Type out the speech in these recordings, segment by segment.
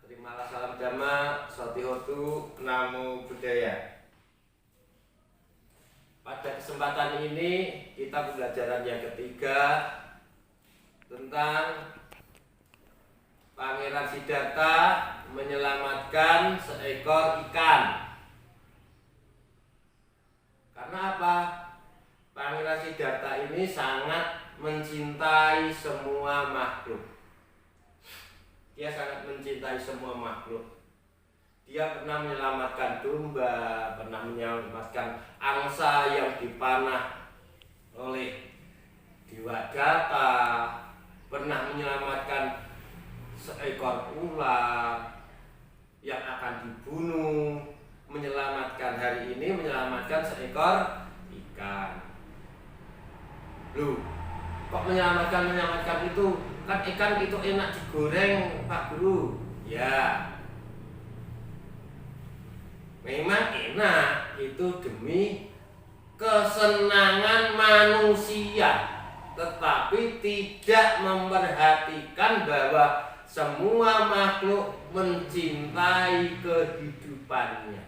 Terimalah salam dhamma, sotihotu, namo buddhaya. Pada kesempatan ini kita pembelajaran yang ketiga tentang Pangeran Siddhartha menyelamatkan seekor ikan. Karena apa? Pangeran Siddhartha ini sangat mencintai semua makhluk. Dia sangat mencintai semua makhluk. Dia pernah menyelamatkan domba, pernah menyelamatkan angsa yang dipanah oleh Dewa Datta, pernah menyelamatkan seekor ular yang akan dibunuh, menyelamatkan hari ini menyelamatkan seekor ikan. Loh, kok menyelamatkan itu? Kan ikan itu enak digoreng, Pak Guru. Ya, memang enak, itu demi kesenangan manusia, tetapi tidak memperhatikan bahwa semua makhluk mencintai kehidupannya.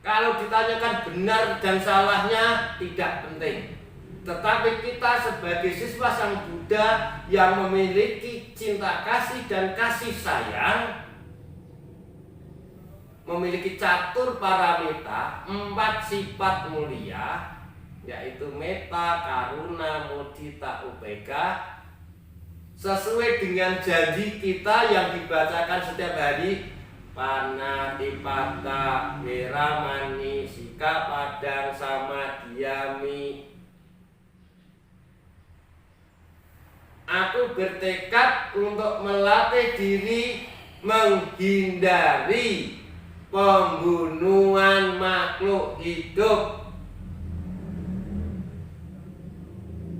Kalau ditanyakan benar dan salahnya tidak penting, tetapi kita sebagai siswa Sang Buddha yang memiliki cinta kasih dan kasih sayang, memiliki catur paramita, 4 sifat mulia, yaitu metta, karuna, mudita, ubeka, sesuai dengan janji kita yang dibacakan setiap hari. Panatipata, Weramani, Sikapadang, Samadhyami. Aku bertekad untuk melatih diri menghindari pembunuhan makhluk hidup.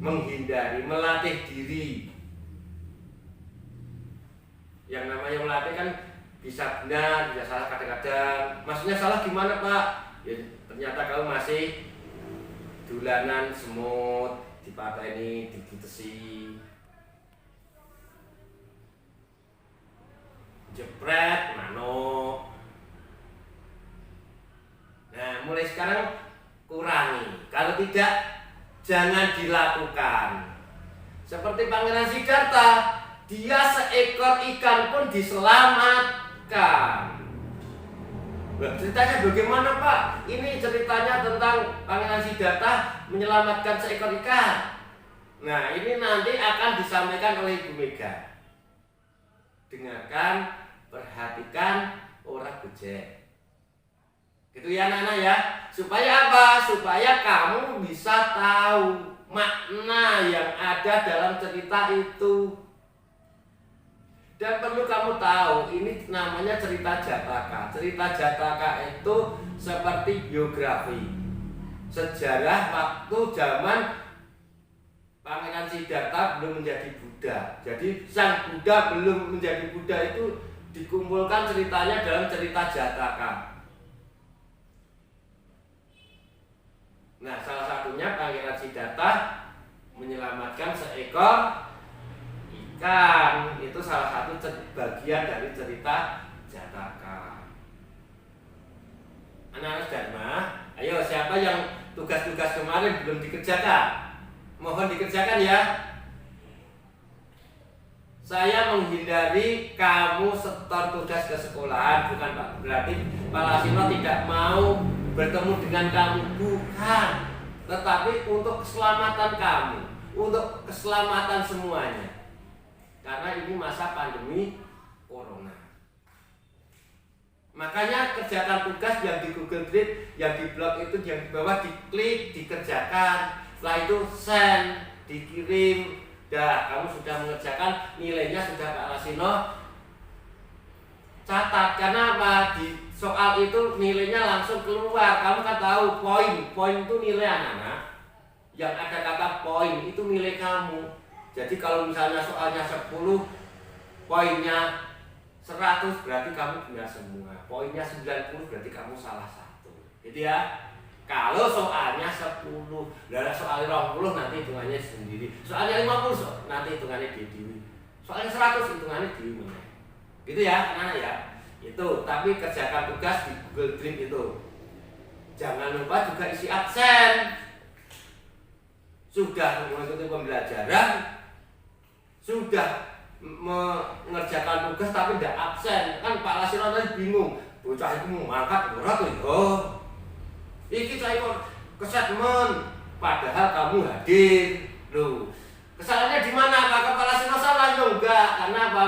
Menghindari, melatih diri. Yang namanya melatih kan bisa benar, bisa salah kadang-kadang. Maksudnya salah gimana, Pak? Ya, ternyata kamu masih dolanan semut, dipateni, digitesi, jepret, manuk. Nah, mulai sekarang kurangi. Kalau tidak, jangan dilakukan. Seperti Pangeran Siddhartha, dia seekor ikan pun diselamatkan. Ceritanya bagaimana, Pak? Ini ceritanya tentang Pangeran Siddhartha menyelamatkan seekor ikan. Nah, ini nanti akan disampaikan oleh Ibu Mega. Dengarkan, perhatikan, ora gojek. Gitu ya anak-anak ya. Supaya apa? Supaya kamu bisa tahu makna yang ada dalam cerita itu. Dan perlu kamu tahu, ini namanya cerita Jataka. Cerita Jataka itu seperti biografi, sejarah waktu zaman Pangeran Siddhartha belum menjadi Buddha. Jadi Sang Buddha belum menjadi Buddha itu dikumpulkan ceritanya dalam cerita Jataka. Nah, salah satunya Pangeran Siddhartha menyelamatkan seekor ikan. Itu salah satu bagian dari cerita Jataka. Anak-anak Dharma, ayo siapa yang tugas-tugas kemarin belum dikerjakan? Mohon dikerjakan ya. Saya menghindari kamu setor tugas ke sekolahan, bukan Pak. Berarti Pak Lasino tidak mau bertemu dengan kamu, bukan. Tetapi untuk keselamatan kamu, untuk keselamatan semuanya. Karena ini masa pandemi corona. Makanya kerjakan tugas yang di Google Drive, yang di blog itu, yang di bawah diklik, dikerjakan. Setelah itu send, dikirim. Dah, kamu sudah mengerjakan, nilainya sudah Pak Lasino catat. Karena apa? Di soal itu nilainya langsung keluar. Kamu kan tahu poin itu nilai anak-anak. Yang ada kata poin itu nilai kamu. Jadi kalau misalnya soalnya 10, poinnya 100 berarti kamu benar semua. Poinnya 90 berarti kamu salah satu. Gitu ya. Kalau soalnya 10, soalnya 20 nanti hitungannya sendiri. Soalnya 50 nanti hitungannya di soalnya 100 hitungannya di gitu ya anak-anak ya. Itu tapi kerjakan tugas di Google Drive itu. Jangan lupa juga isi absen. Sudah mengikuti pembelajaran, sudah mengerjakan tugas tapi tidak absen. Kan Pak Lasino tadi bingung, bocah itu mau mangkat ora tuh yo. Iki saya kok kesetmen padahal kamu hadir. Loh, kesalahannya di mana? Apakah Pak Lasino salah? Ya enggak, karena apa?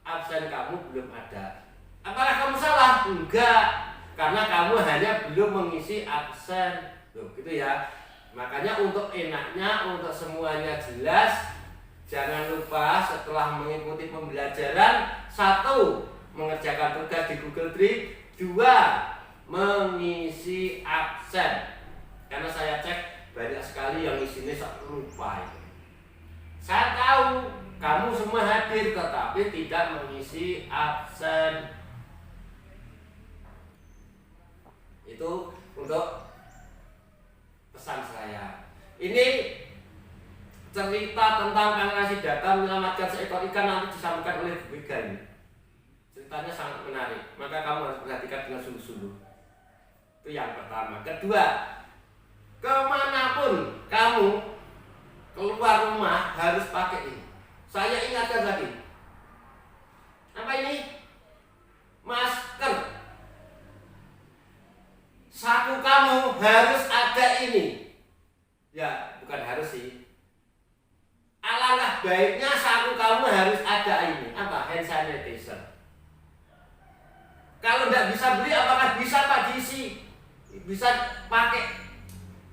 Absen kamu belum ada. Apakah kamu salah? Enggak, karena kamu hanya belum mengisi absen. Loh, gitu ya. Makanya untuk enaknya, untuk semuanya jelas, jangan lupa setelah mengikuti pembelajaran, 1. Mengerjakan tugas di Google Drive, 2. Mengisi absen. Karena saya cek banyak sekali yang isinya lupa. Saya tahu kamu semua hadir tetapi tidak mengisi absen. Itu untuk pesan saya. Ini cerita tentang Pangeran Siddhartha menyelamatkan seekor ikan nanti disampaikan oleh Bu Mega ini. Ceritanya sangat menarik, maka kamu harus perhatikan dengan sungguh-sungguh. Itu yang pertama. Kedua, kemanapun kamu keluar rumah harus pakai ini. Saya ingatkan lagi. Apa ini? Masker. Saku kamu harus ada ini. Ya, bukan harus sih. Alangkah baiknya saku kamu harus ada ini. Apa? Hand sanitizer. Kalau tidak bisa beli, apakah bisa Pak diisi? Bisa pakai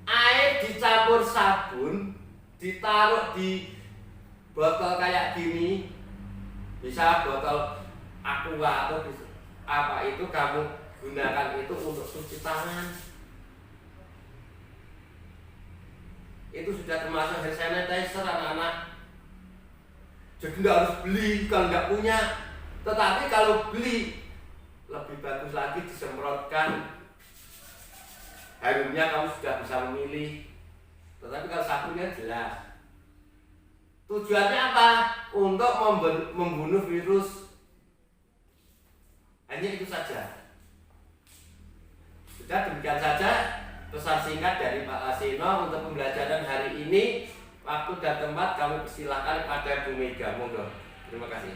air dicampur sabun, ditaruh di botol kayak gini. Bisa botol aqua atau apa itu kamu gunakan itu untuk cuci tangan. Itu sudah termasuk hand sanitizer anak-anak. Jadi tidak harus beli kalau tidak punya. Tetapi kalau beli lebih bagus lagi disemprotkan. Harumnya kamu sudah bisa memilih. Tetapi kalau sabunnya jelas. Tujuannya apa? Untuk membunuh virus. Hanya itu saja. Sudah demikian saja pesan singkat dari Pak Lasino untuk pembelajaran hari ini. Waktu dan tempat kami persilahkan pada Bu Mega. Monggo. Terima kasih.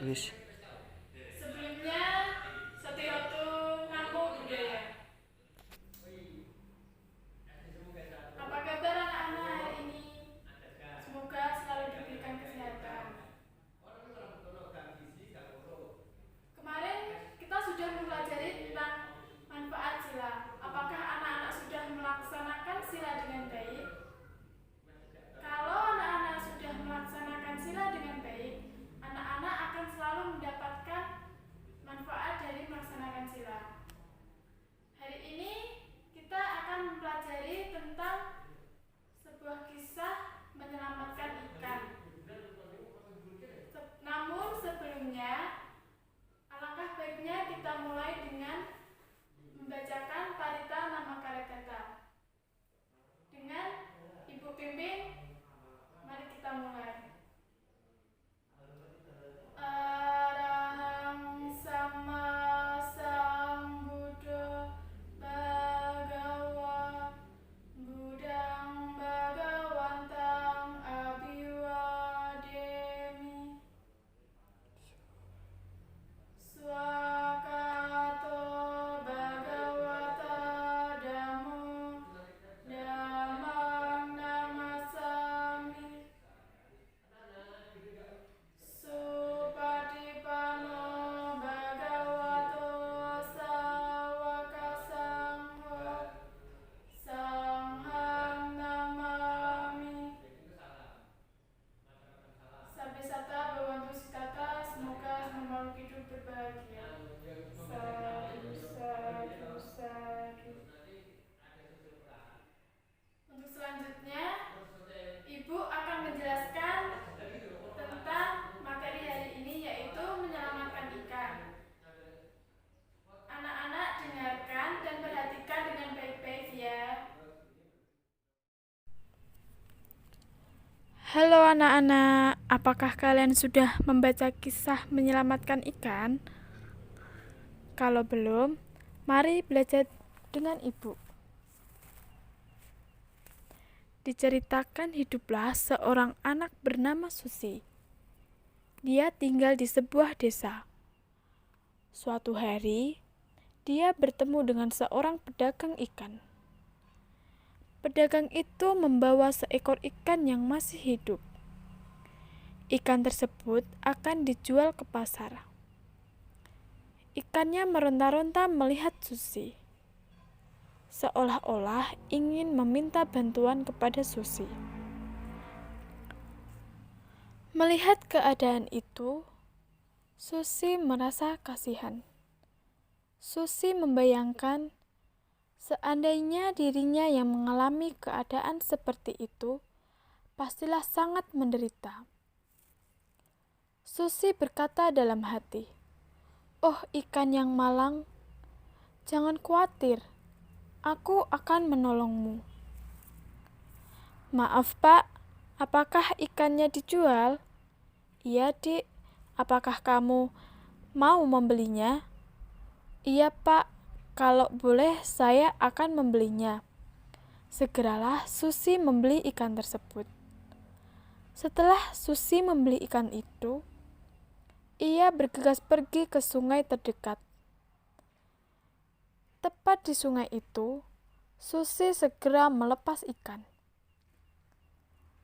Wis. Sebelumnya Satyoto Ngampu Budaya. Apa kabar anak-anak hari ini? Semoga selalu diberikan kesehatan. Kemarin kita sudah mempelajari tentang manfaat sila. Apakah anak-anak sudah melaksanakan sila dengan baik? Kalau anak-anak sudah melaksanakan sila dengan baik, anak-anak akan selalu Halo anak-anak, apakah kalian sudah membaca kisah menyelamatkan ikan? Kalau belum, mari belajar dengan ibu. Diceritakan hiduplah seorang anak bernama Susi. Dia tinggal di sebuah desa. Suatu hari, dia bertemu dengan seorang pedagang ikan. Pedagang itu membawa seekor ikan yang masih hidup. Ikan tersebut akan dijual ke pasar. Ikannya meronta-ronta melihat Susi, seolah-olah ingin meminta bantuan kepada Susi. Melihat keadaan itu, Susi merasa kasihan. Susi membayangkan seandainya dirinya yang mengalami keadaan seperti itu, pastilah sangat menderita. Susi berkata dalam hati, "Oh ikan yang malang, jangan khawatir, aku akan menolongmu." "Maaf Pak, apakah ikannya dijual?" "Iya Dik, apakah kamu mau membelinya?" "Iya Pak, kalau boleh saya akan membelinya." Segeralah Susi membeli ikan tersebut. Setelah Susi membeli ikan itu, ia bergegas pergi ke sungai terdekat. Tepat di sungai itu, Susi segera melepas ikan.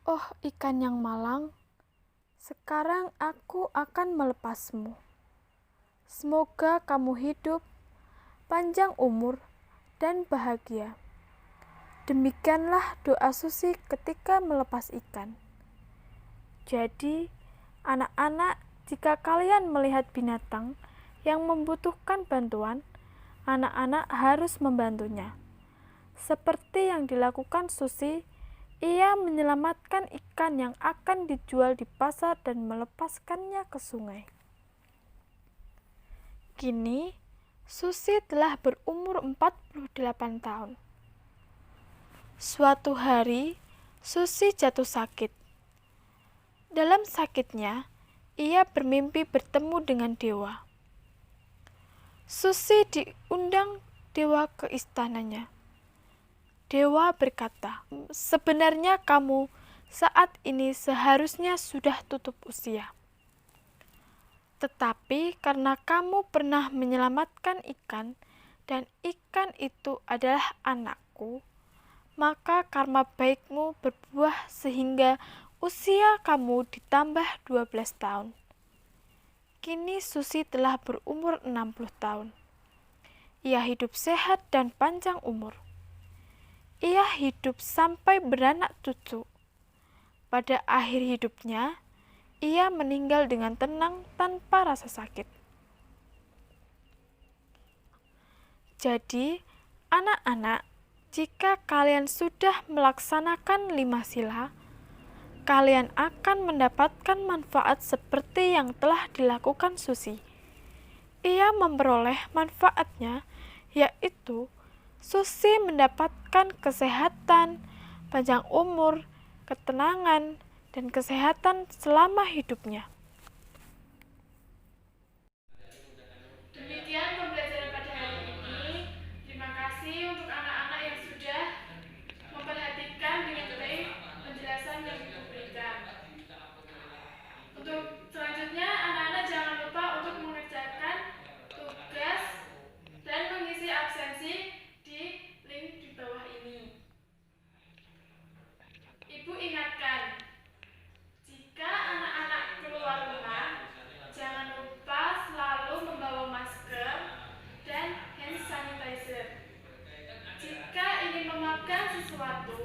"Oh ikan yang malang, sekarang aku akan melepasmu. Semoga kamu hidup, panjang umur, dan bahagia." Demikianlah doa Susi ketika melepas ikan. Jadi, anak-anak, jika kalian melihat binatang yang membutuhkan bantuan, anak-anak harus membantunya. Seperti yang dilakukan Susi, ia menyelamatkan ikan yang akan dijual di pasar dan melepaskannya ke sungai. Kini, Susi telah berumur 48 tahun. Suatu hari, Susi jatuh sakit. Dalam sakitnya, ia bermimpi bertemu dengan dewa. Susi diundang dewa ke istananya. Dewa berkata, "Sebenarnya kamu saat ini seharusnya sudah tutup usia. Tetapi karena kamu pernah menyelamatkan ikan, dan ikan itu adalah anakku, maka karma baikmu berbuah sehingga usia kamu ditambah 12 tahun. Kini Susi telah berumur 60 tahun. Ia hidup sehat dan panjang umur. Ia hidup sampai beranak cucu. Pada akhir hidupnya, ia meninggal dengan tenang tanpa rasa sakit." Jadi, anak-anak, jika kalian sudah melaksanakan 5 sila, kalian akan mendapatkan manfaat seperti yang telah dilakukan Susi. Ia memperoleh manfaatnya, yaitu Susi mendapatkan kesehatan, panjang umur, ketenangan, dan kesehatan selama hidupnya. Demikian pembelajaran pada hari ini. Terima kasih untuk anak-anak yang sudah memperhatikan dengan baik penjelasan yang Ibu berikan. Untuk selanjutnya, anak-anak jangan lupa untuk mengerjakan tugas dan mengisi absensi di link di bawah ini. Ibu ingatkan, jika anak-anak keluar rumah, jangan lupa selalu membawa masker dan hand sanitizer. Jika ingin memakan sesuatu,